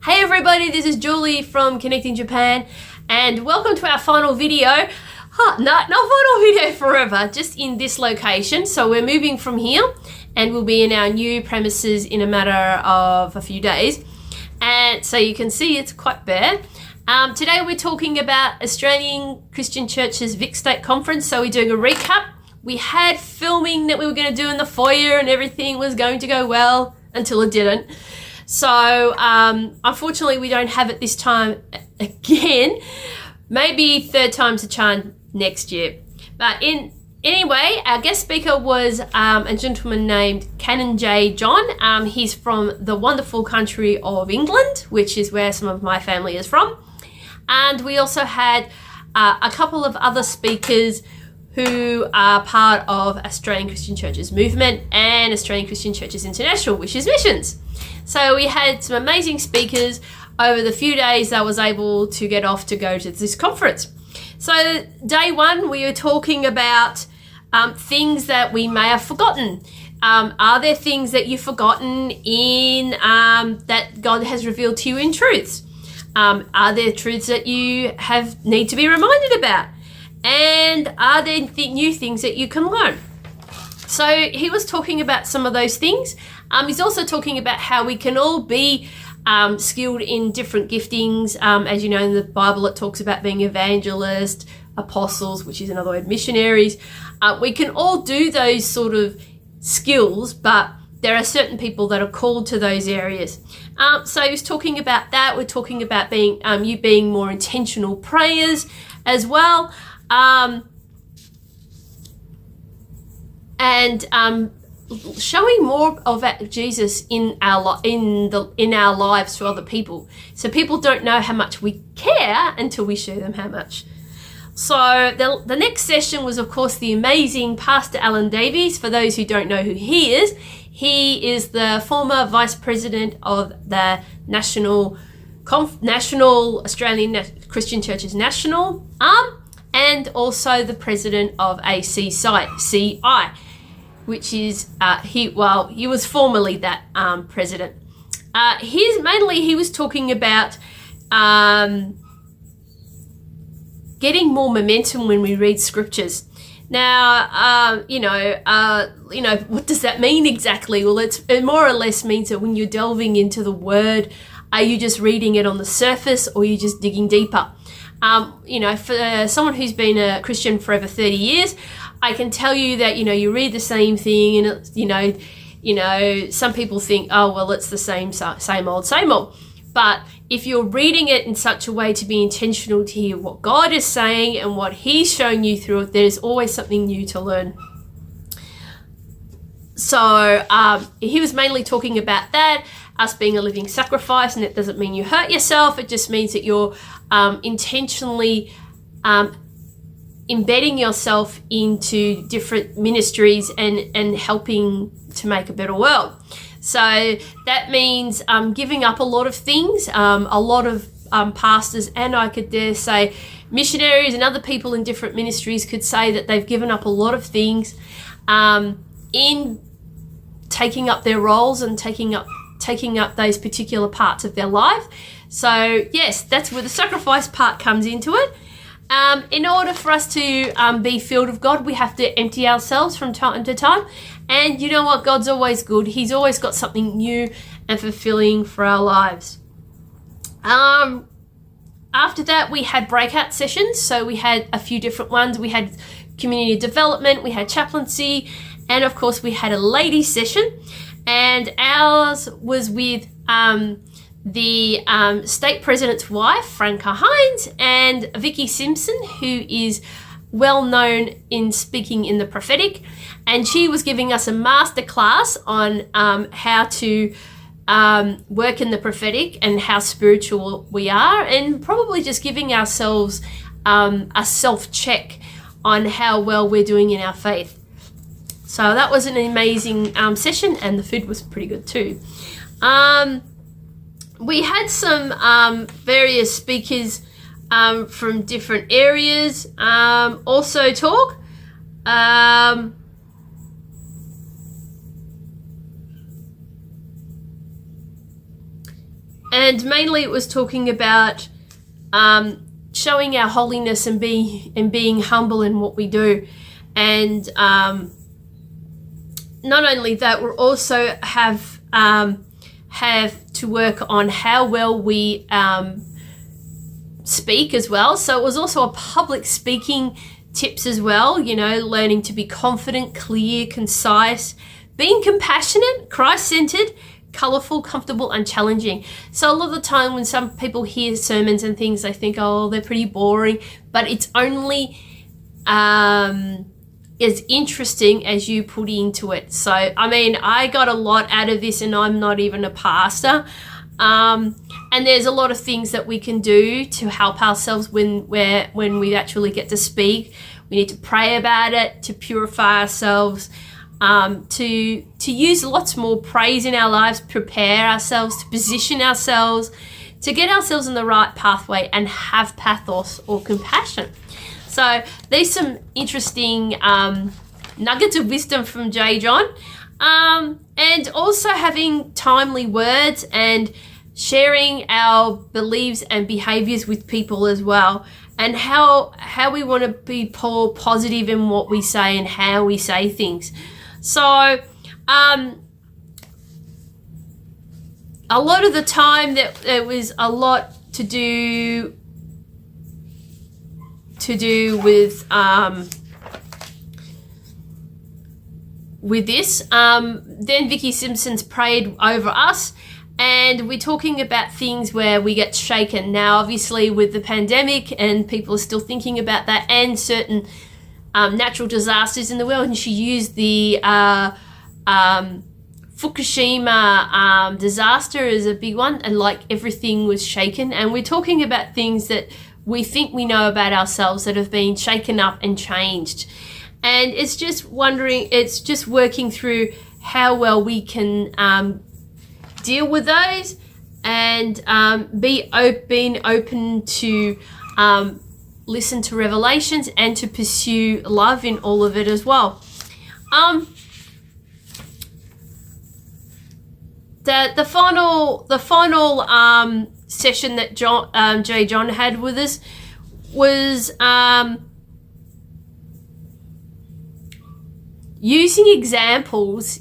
Hey everybody, this is Julie from Connecting Japan, and welcome to our final video. Not final video forever, just in this location. So we're moving from here and we'll be in our new premises in a matter of a few days. And so you can see it's quite bare. Today we're talking about Australian Christian Churches VIC State Conference. So we're doing a recap. We had filming that we were going to do in the foyer and everything was going to go well until it didn't. So unfortunately we don't have it this time again. Maybe third time's a charm next year. But anyway, our guest speaker was a gentleman named Canon J. John. He's from the wonderful country of England, which is where some of my family is from. And we also had a couple of other speakers who are part of Australian Christian Churches Movement and Australian Christian Churches International, which is missions. So we had some amazing speakers over the few days I was able to get off to go to this conference. So day one, we were talking about things that we may have forgotten. Are there things that you've forgotten in that God has revealed to you in truths? Are there truths that you need to be reminded about? And are there new things that you can learn? So he was talking about some of those things. He's also talking about how we can all be skilled in different giftings. As you know, in the Bible, it talks about being evangelists, apostles, which is another word, missionaries. We can all do those sort of skills, but there are certain people that are called to those areas. So he was talking about that. We're talking about you being more intentional prayers as well. Showing more of Jesus in our lives to other people, so people don't know how much we care until we show them how much. So the next session was, of course, the amazing Pastor Alan Davies. For those who don't know who he is the former vice president of the National Australian Christian Churches National and also the president of ACC VIC, which is he was formerly that president. He was talking about getting more momentum when we read scriptures. Now, what does that mean exactly? Well, it more or less means that when you're delving into the word, are you just reading it on the surface or are you just digging deeper? For someone who's been a Christian for over 30 years, I can tell you that, you read the same thing and, some people think, oh, well, it's the same old. But if you're reading it in such a way to be intentional to hear what God is saying and what he's showing you through it, there's always something new to learn. So he was mainly talking about that, us being a living sacrifice, and it doesn't mean you hurt yourself. It just means that you're intentionally embedding yourself into different ministries and helping to make a better world. So that means giving up a lot of things. A lot of pastors, and I could dare say missionaries and other people in different ministries could say that they've given up a lot of things in taking up their roles and taking up those particular parts of their life. So yes, that's where the sacrifice part comes into it. In order for us to be filled with God, we have to empty ourselves from time to time. And you know what? God's always good. He's always got something new and fulfilling for our lives. After that, we had breakout sessions. So we had a few different ones. We had community development, we had chaplaincy, and of course we had a ladies session. And ours was with the state president's wife, Franca Hines, and Vicky Simpson, who is well known in speaking in the prophetic. And she was giving us a masterclass on how to work in the prophetic and how spiritual we are, and probably just giving ourselves a self-check on how well we're doing in our faith. So that was an amazing session, and the food was pretty good too. We had some various speakers from different areas also talk. And mainly it was talking about showing our holiness and being humble in what we do. And not only that, we'll also have to work on how well we speak as well. So it was also a public speaking tips as well, you know, learning to be confident, clear, concise, being compassionate, Christ-centered, colourful, comfortable, and challenging. So a lot of the time when some people hear sermons and things, they think, oh, they're pretty boring, but it's only as interesting as you put into it. So, I mean, I got a lot out of this, and I'm not even a pastor. And there's a lot of things that we can do to help ourselves when we actually get to speak. We need to pray about it, to purify ourselves, to use lots more praise in our lives, prepare ourselves, to position ourselves, to get ourselves in the right pathway and have pathos or compassion. So there's some interesting nuggets of wisdom from J. John, and also having timely words and sharing our beliefs and behaviors with people as well, and how we want to be more positive in what we say and how we say things. So a lot of the time that there was a lot to do with this. Then Vicky Simpson's prayed over us, and we're talking about things where we get shaken. Now, obviously, with the pandemic, and people are still thinking about that, and certain natural disasters in the world, and she used the Fukushima disaster as a big one, and like everything was shaken. And we're talking about things that we think we know about ourselves that have been shaken up and changed. And it's just working through how well we can deal with those, and being open to listen to revelations and to pursue love in all of it as well. The final session that J. John had with us was using examples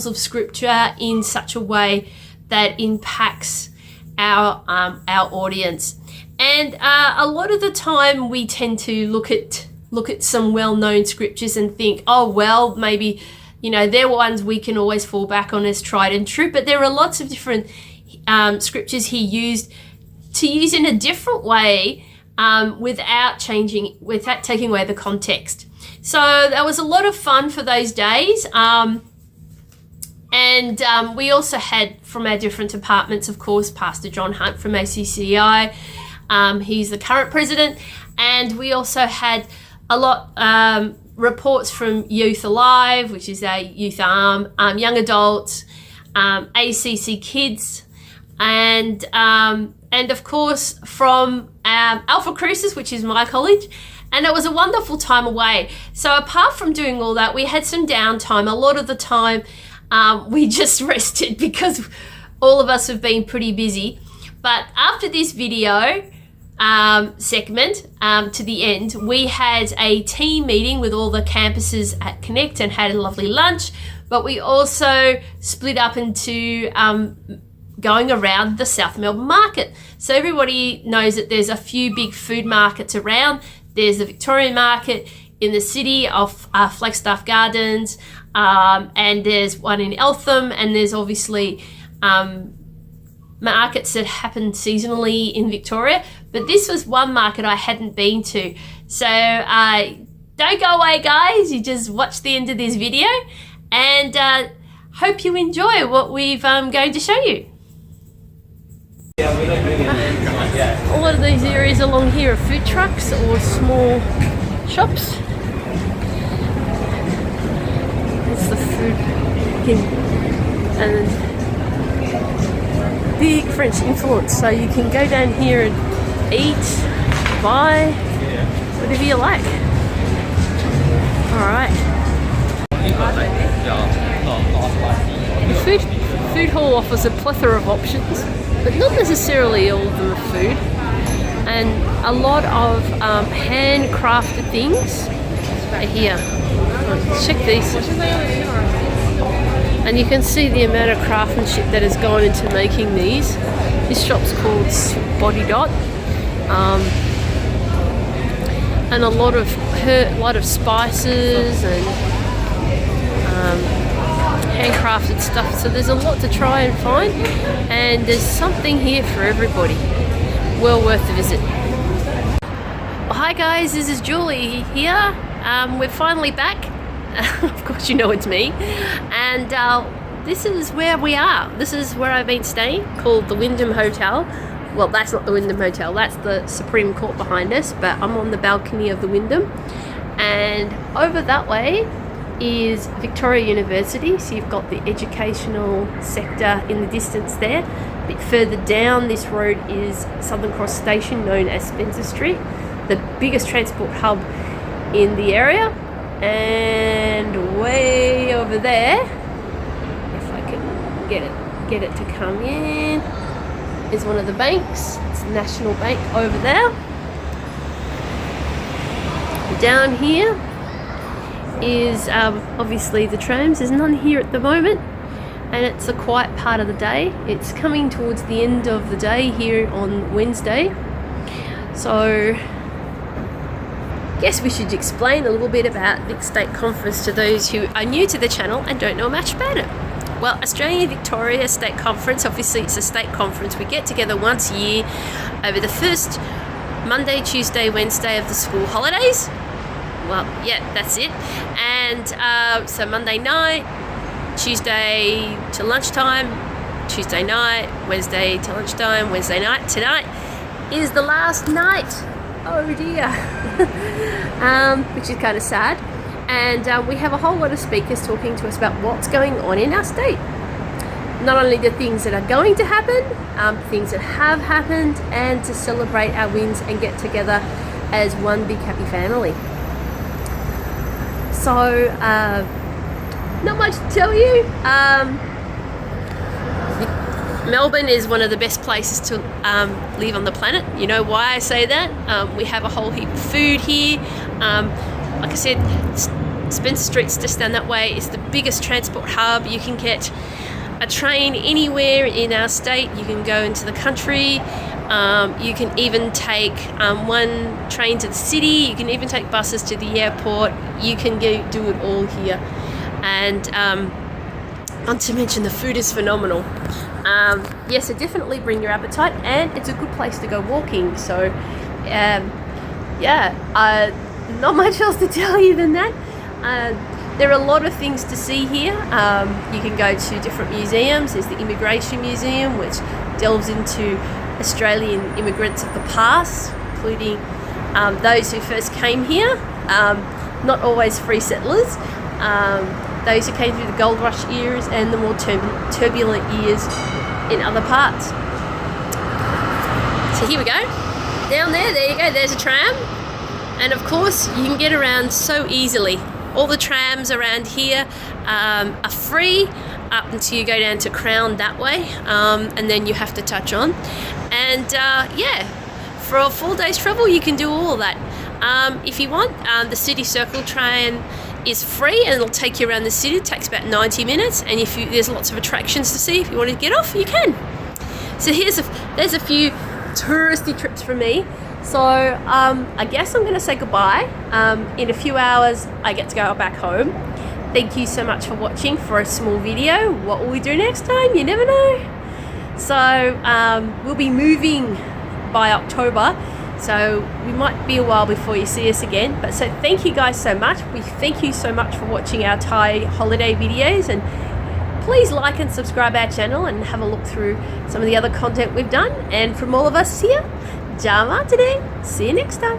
of scripture in such a way that impacts our audience. And a lot of the time we tend to look at some well-known scriptures and think, oh, well, maybe, you know, they're ones we can always fall back on as tried and true. But there are lots of different scriptures he used to use in a different way, without taking away the context. So that was a lot of fun for those days. And we also had, from our different departments, of course, Pastor John Hunt from ACCI. He's the current president. And we also had a lot reports from Youth Alive, which is our youth arm, young adults, ACC Kids, and of course from Alpha Cruises, which is my college. And it was a wonderful time away. So apart from doing all that, we had some downtime. A lot of the time we just rested because all of us have been pretty busy. But after this video segment to the end, we had a team meeting with all the campuses at Connect and had a lovely lunch. But we also split up into going around the South Melbourne market. So everybody knows that there's a few big food markets around. There's the Victorian market in the city of Flagstaff Gardens, and there's one in Eltham, and there's obviously markets that happen seasonally in Victoria. But this was one market I hadn't been to. So don't go away, guys. You just watch the end of this video, and hope you enjoy what we've going to show you. A lot of these areas along here are food trucks or small shops. It's the food and big French influence, so you can go down here and eat, buy, whatever you like. Alright. The food hall offers a plethora of options, but not necessarily all of them are food. And a lot of handcrafted things are here. Check these. And you can see the amount of craftsmanship that has gone into making these. This shop's called Body Dot. And a lot of spices and handcrafted stuff. So there's a lot to try and find, and there's something here for everybody. Well worth the visit. Well, hi guys, this is Julie here. We're finally back. Of course you know it's me. And this is where we are. This is where I've been staying, called the Wyndham Hotel. Well, that's not the Wyndham Hotel, that's the Supreme Court behind us, but I'm on the balcony of the Wyndham. And over that way is Victoria University, so you've got the educational sector in the distance there. A bit further down this road is Southern Cross Station, known as Spencer Street, the biggest transport hub in the area. And way over there, if I can get it to come in, is one of the banks. It's National Bank over there. Down here is obviously the trams. There's none here at the moment, and it's a quiet part of the day. It's coming towards the end of the day here on Wednesday. So I guess we should explain a little bit about VIC State Conference to those who are new to the channel and don't know much about it. Well, Australia Victoria State Conference, obviously it's a state conference. We get together once a year over the first Monday, Tuesday, Wednesday of the school holidays. Well, yeah, that's it. And so Monday night, Tuesday to lunchtime, Tuesday night, Wednesday to lunchtime, Wednesday night. Tonight is the last night. Oh dear. Which is kind of sad. And we have a whole lot of speakers talking to us about what's going on in our state. Not only the things that are going to happen, things that have happened, and to celebrate our wins and get together as one big happy family. So, not much to tell you. Melbourne is one of the best places to live on the planet. You know why I say that? We have a whole heap of food here. Like I said, Spencer Street's just down that way. It's the biggest transport hub. You can get a train anywhere in our state. You can go into the country. You can even take one train to the city. You can even take buses to the airport. You can do it all here. And not to mention the food is phenomenal. Yes, so definitely bring your appetite, and it's a good place to go walking. So not much else to tell you than that. There are a lot of things to see here. You can go to different museums. There's the Immigration Museum, which delves into Australian immigrants of the past, including those who first came here, not always free settlers, those who came through the gold rush years and the more turbulent years in other parts. So here we go. Down there you go, there's a tram. And of course, you can get around so easily. All the trams around here are free up until you go down to Crown that way, and then you have to touch on. And for a full day's travel, you can do all of that. If you want, the City Circle train is free, and it'll take you around the city. It takes about 90 minutes, and there's lots of attractions to see. If you want to get off, you can. So there's a few touristy trips for me. So I guess I'm going to say goodbye. In a few hours, I get to go back home. Thank you so much for watching for a small video. What will we do next time? You never know. So we'll be moving by October. So we might be a while before you see us again. But so thank you guys so much. We thank you so much for watching our Thai holiday videos. And please like and subscribe our channel and have a look through some of the other content we've done. And from all of us here, Jama today. See you next time.